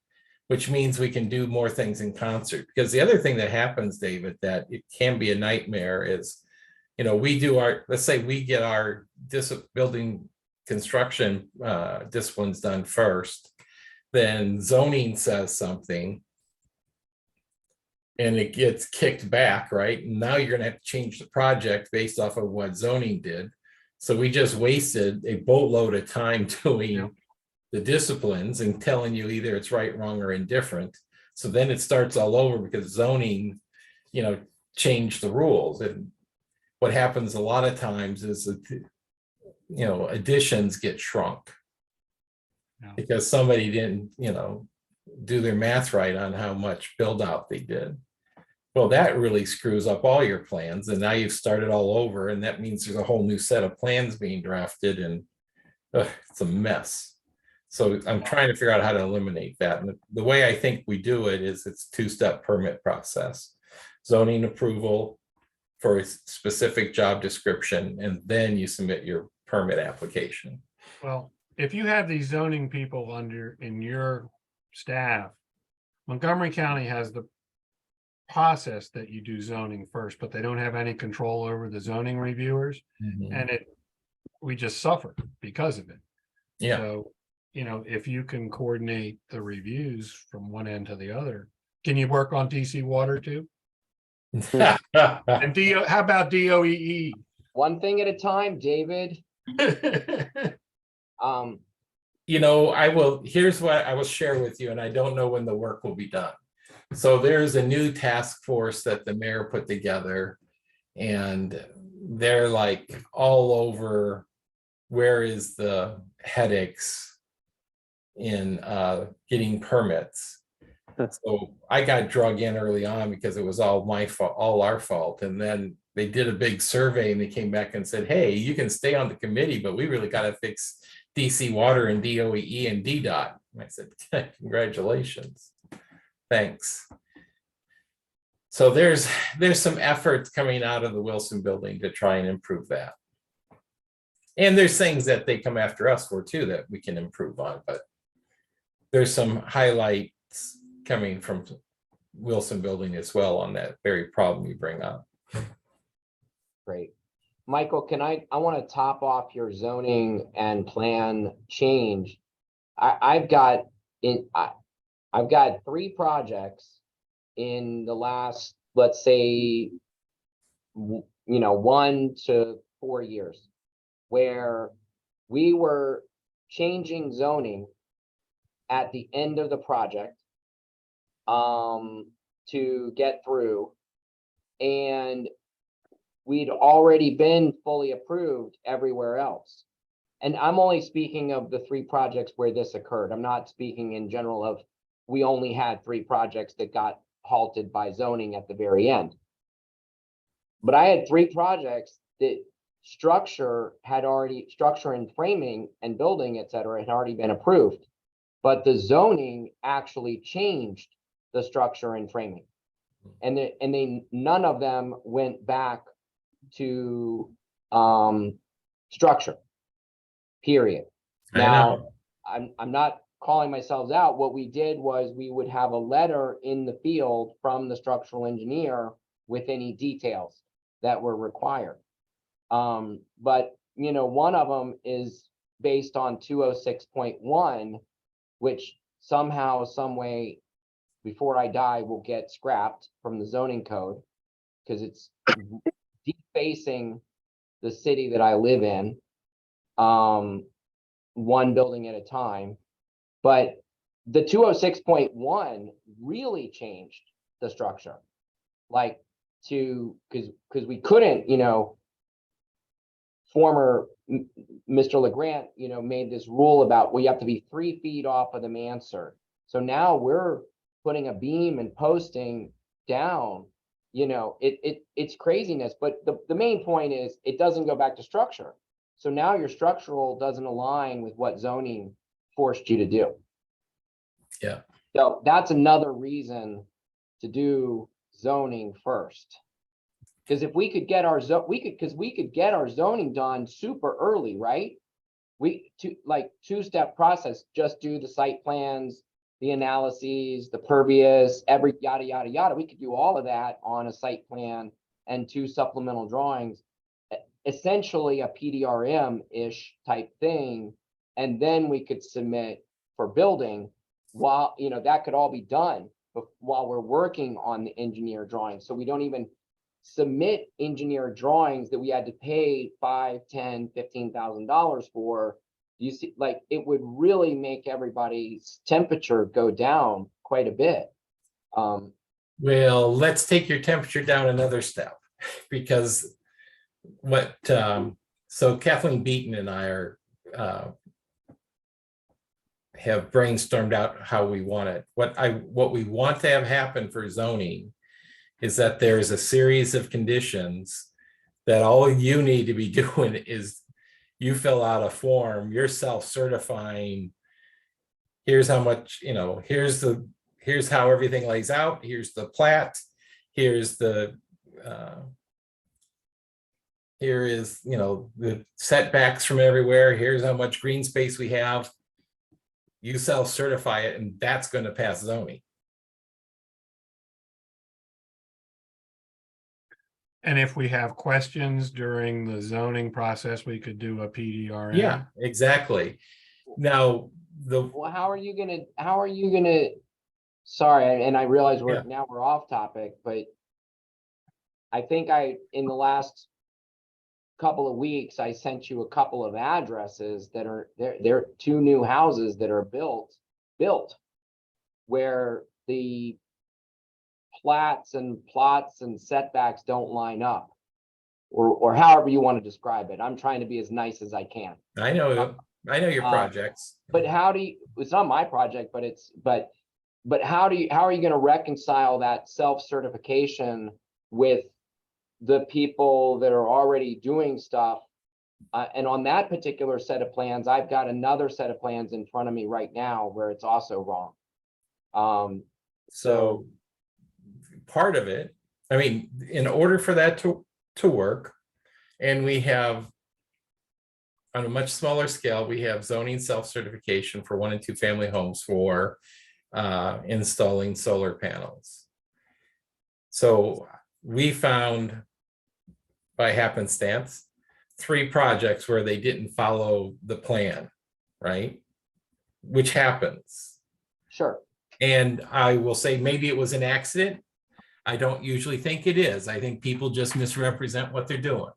which means we can do more things in concert. Because the other thing that happens, David, that it can be a nightmare is, we do let's say we get our building construction disciplines done first, then zoning says something and it gets kicked back, right? And now you're going to have to change the project based off of what zoning did. So we just wasted a boatload of time doing the disciplines and telling you either it's right, wrong, or indifferent. So then it starts all over because zoning, changed the rules. And what happens a lot of times is that, additions get shrunk. Yeah. Because somebody didn't, do their math right on how much build out they did. Well, that really screws up all your plans, and now you've started all over, and that means there's a whole new set of plans being drafted, and it's a mess. So I'm trying to figure out how to eliminate that. And the way I think we do it is it's 2-step permit process. Zoning approval for a specific job description, and then you submit your permit application. Well, if you have these zoning people in your staff, Montgomery County has the process that you do zoning first, but they don't have any control over the zoning reviewers, and we just suffer because of it. Yeah. So, if you can coordinate the reviews from one end to the other, can you work on DC water too? And how about DOEE? One thing at a time, David. Here's what I will share with you, and I don't know when the work will be done. So there's a new task force that the mayor put together, and they're like all over where is the headaches in getting permits. So I got drug in early on because it was all my fault, all our fault. And then they did a big survey and they came back and said, hey, you can stay on the committee, but we really got to fix DC water and DOEE and DDOT. And I said, congratulations. Thanks. So there's some efforts coming out of the Wilson building to try and improve that. And there's things that they come after us for too that we can improve on, but there's some highlights coming from Wilson building as well on that very problem you bring up. Great. Michael, I want to top off your zoning and plan change. I've got 3 projects in the last, let's say, 1 to 4 years, where we were changing zoning at the end of the project to get through, and we'd already been fully approved everywhere else. And I'm only speaking of the 3 projects where this occurred. I'm not speaking in general of, we only had 3 projects that got halted by zoning at the very end. But I had 3 projects that structure and framing and building, et cetera, had already been approved. But the zoning actually changed the structure and framing. And none of them went back to structure, period. Now, I'm not calling myself out. What we did was we would have a letter in the field from the structural engineer with any details that were required. But one of them is based on 206.1, which somehow, some way, before I die, will get scrapped from the zoning code because it's defacing the city that I live in, one building at a time. But the 206.1 really changed the structure, like because we couldn't, former Mr. LeGrant, made this rule about, well, you have to be 3 feet off of the mansard. So now we're putting a beam and posting down, it's craziness. But the main point is it doesn't go back to structure. So now your structural doesn't align with what zoning forced you to do. Yeah. So that's another reason to do zoning first. Because if we could get our zoning done super early, right? Two-step process, just do the site plans, the analyses, the pervious, every yada, yada, yada. We could do all of that on a site plan and 2 supplemental drawings, essentially a PDRM-ish type thing. And then we could submit for building while, that could all be done while we're working on the engineer drawings. So we don't even submit engineer drawings that we had to pay $5,000, $10,000, $15,000 for. You see, it would really make everybody's temperature go down quite a bit. Well, let's take your temperature down another step, because so Kathleen Beaton and I have brainstormed out how we want it. What we want to have happen for zoning is that there's a series of conditions that all you need to be doing is you fill out a form, you're self-certifying. Here's how much, here's how everything lays out. Here's the plat. Here's the, here is, the setbacks from everywhere. Here's how much green space we have. You self-certify it, and that's going to pass zoning. And if we have questions during the zoning process, we could do a PDRM. Yeah, exactly. Now, well, how are you gonna, sorry, and I realize we're off topic, but I think in the last couple of weeks, I sent you a couple of addresses that are, they're 2 new houses that are built where the plats and plots and setbacks don't line up, or however you want to describe it. I'm trying to be as nice as I can. I know your projects. But it's not my project, but how are you going to reconcile that self-certification with the people that are already doing stuff? And on that particular set of plans, I've got another set of plans in front of me right now where it's also wrong. So part of it I mean, in order for that to work, and we have, on a much smaller scale, we have zoning self-certification for 1 and 2 family homes for installing solar panels. So we found, by happenstance, 3 projects where they didn't follow the plan, right? Which happens. Sure. And I will say, maybe it was an accident. I don't usually think it is. I think people just misrepresent what they're doing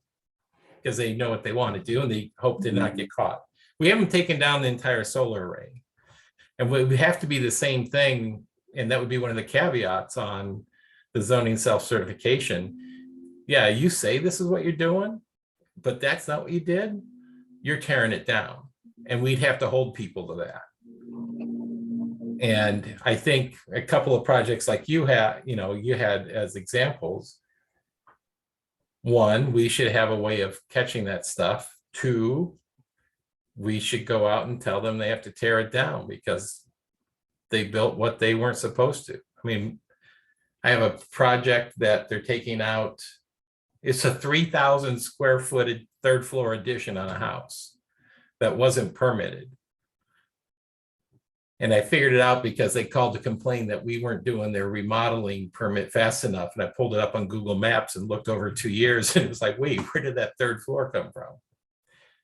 because they know what they want to do and they hope to not get caught. We haven't taken down the entire solar array. And it would have to be the same thing. And that would be one of the caveats on the zoning self-certification. Yeah, you say this is what you're doing, but that's not what you did. You're tearing it down. And we'd have to hold people to that. And I think a couple of projects like you had as examples. 1, we should have a way of catching that stuff. 2, we should go out and tell them they have to tear it down because they built what they weren't supposed to. I mean, I have a project that they're taking out. It's a 3,000 square foot 3rd floor addition on a house that wasn't permitted. And I figured it out because they called to complain that we weren't doing their remodeling permit fast enough. And I pulled it up on Google Maps and looked over 2 years and it was like, wait, where did that 3rd floor come from?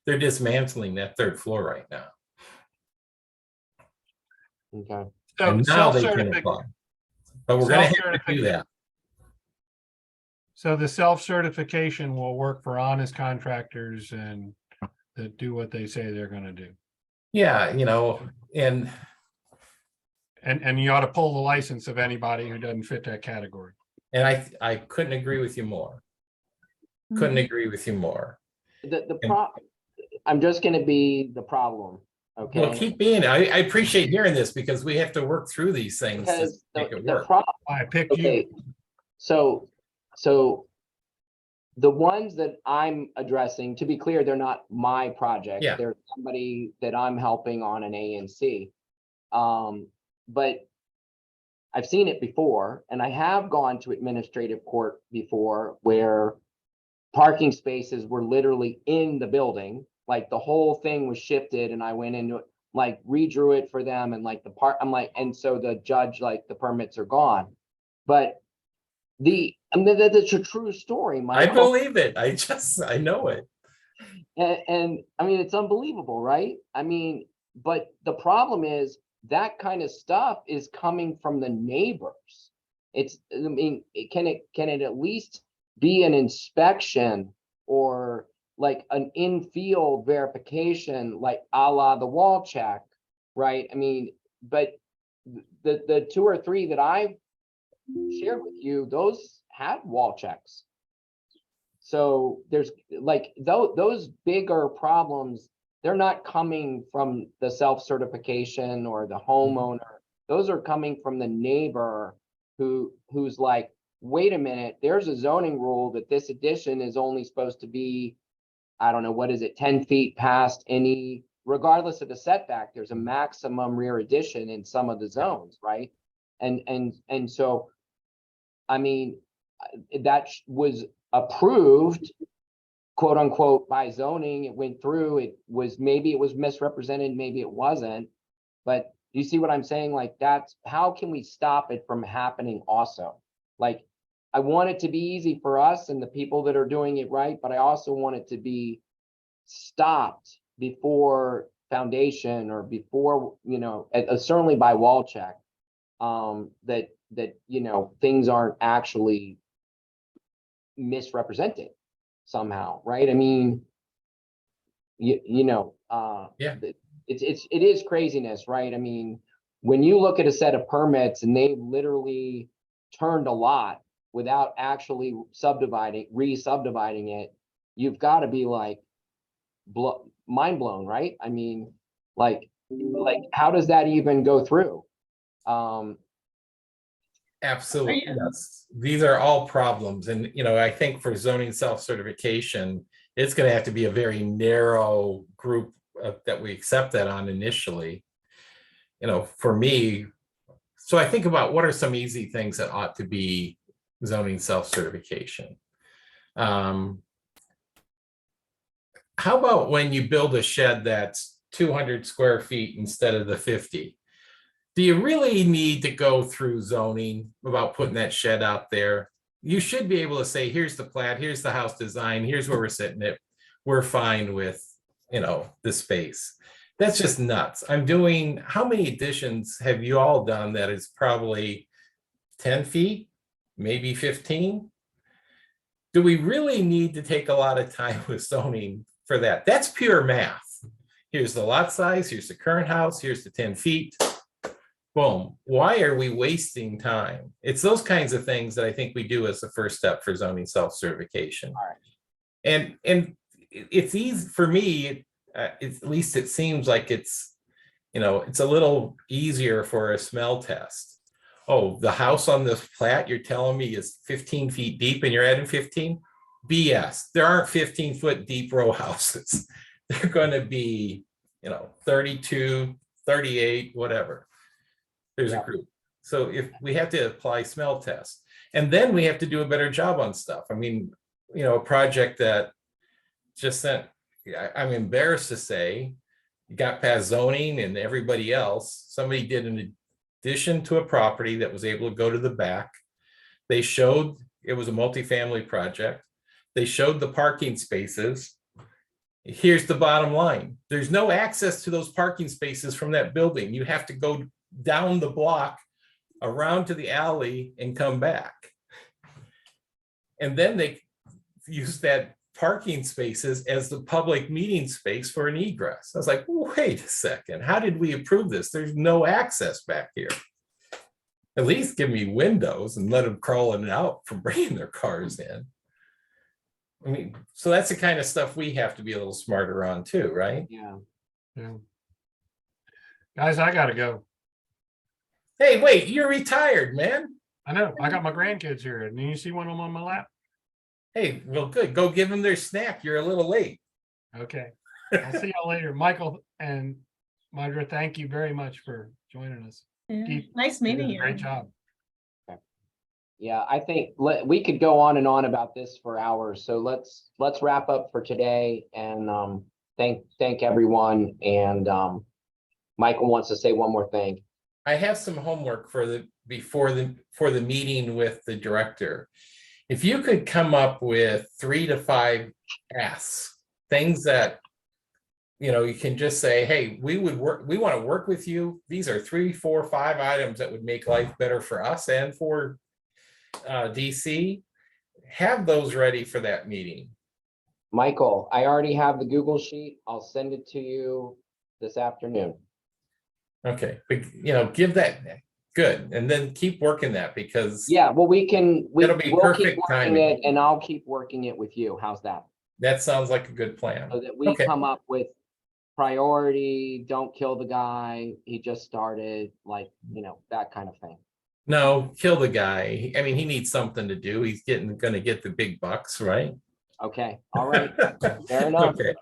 They're dismantling that 3rd floor right now. Okay. So And now they can self-certification. apply. But we're gonna have to do that. So the self-certification will work for honest contractors and that do what they say they're gonna do. Yeah, and And you ought to pull the license of anybody who doesn't fit that category. and I couldn't agree with you more. Couldn't agree with you more. I'm just gonna be the problem, okay? Well, keep being, I appreciate hearing this because we have to work through these things to Because make it the work. problem, I picked you. okay, so the ones that I'm addressing, to be clear, they're not my project. Yeah. They're somebody that I'm helping on an ANC. But I've seen it before, and I have gone to administrative court before where parking spaces were literally in the building, like the whole thing was shifted and I went into it, like redrew it for them and like I'm like, and so the judge, like the permits are gone. But that's a true story, I Michael. believe it. I know it. And I mean, it's unbelievable, right? I mean, but the problem is that kind of stuff is coming from the neighbors. I mean, can it at least be an inspection or like an in-field verification, like a la the wall check, right? I mean, but the 2 or 3 that I've shared with you, those had wall checks. So there's like those bigger problems, they're not coming from the self-certification or the homeowner. Those are coming from the neighbor who's like, wait a minute, there's a zoning rule that this addition is only supposed to be, I don't know, what is it, 10 feet past any, regardless of the setback, there's a maximum rear addition in some of the zones, right? And so, I mean, that was approved, quote unquote, by zoning. It went through, maybe it was misrepresented, maybe it wasn't. But you see what I'm saying? Like, that's how can we stop it from happening also? Like, I want it to be easy for us and the people that are doing it right, but I also want it to be stopped before foundation or before, certainly by wall check, that things aren't actually misrepresented somehow, right? I mean, Yeah. It is craziness, right? I mean, when you look at a set of permits and they literally turned a lot without actually re-subdividing it, you've got to be like mind blown, right? I mean, like how does that even go through? Absolutely. Yes. These are all problems. And, I think for zoning self-certification, it's going to have to be a very narrow group that we accept that on initially. For me, so I think about what are some easy things that ought to be zoning self-certification. How about when you build a shed that's 200 square feet instead of the 50? Do you really need to go through zoning about putting that shed out there? You should be able to say, here's the plat, here's the house design, here's where we're sitting it. We're fine with, the space. That's just nuts. How many additions have you all done that is probably 10 feet, maybe 15? Do we really need to take a lot of time with zoning for that? That's pure math. Here's the lot size, here's the current house, here's the 10 feet. Boom. Why are we wasting time? It's those kinds of things that I think we do as the first step for zoning self-certification. All right. And it's easy for me, at least it seems like it's a little easier for a smell test. Oh, the house on this plat you're telling me is 15 feet deep and you're adding 15? BS. There aren't 15-foot deep row houses. They're going to be, 32, 38, whatever. There's a group. So if we have to apply smell tests, and then we have to do a better job on stuff. I mean, a project that just sent, I'm embarrassed to say, got past zoning and everybody else. Somebody did an addition to a property that was able to go to the back. They showed it was a multifamily project. They showed the parking spaces. Here's the bottom line. There's no access to those parking spaces from that building. You have to go down the block, around to the alley and come back. And then they use that parking spaces as the public meeting space for an egress. I was like, wait a second, how did we approve this? There's no access back here. At least give me windows and let them crawl in and out from bringing their cars in. I mean, so that's the kind of stuff we have to be a little smarter on too, right? Yeah. Yeah. Guys, I gotta go. Hey, wait, you're retired, man. I know, I got my grandkids here, and you see one of them on my lap? Hey, well, good. Go give them their snack. You're a little late. Okay, I'll see y'all later. Michael and Madra, thank you very much for joining us. Yeah. Keep- Nice you meeting did a you. Great job. Yeah, I think we could go on and on about this for hours. So let's wrap up for today and thank everyone. And Michael wants to say one more thing. I have some homework for the meeting with the director. If you could come up with 3 to 5 asks, things that you can just say, hey, we want to work with you. These are 3, 4, 5 items that would make life better for us and for DC. Have those ready for that meeting. Michael, I already have the Google sheet. I'll send it to you this afternoon. Okay, but give that good, and then keep working that, because Yeah, well, we'll keep perfect working timing. it and I'll keep working it with you. How's that? that sounds like a good plan. So that we Okay. come up with priority, don't kill the guy, he just started, that kind of thing. No, kill the guy. I mean, he needs something to do. He's gonna get the big bucks, right? Okay, all right, fair enough. Okay.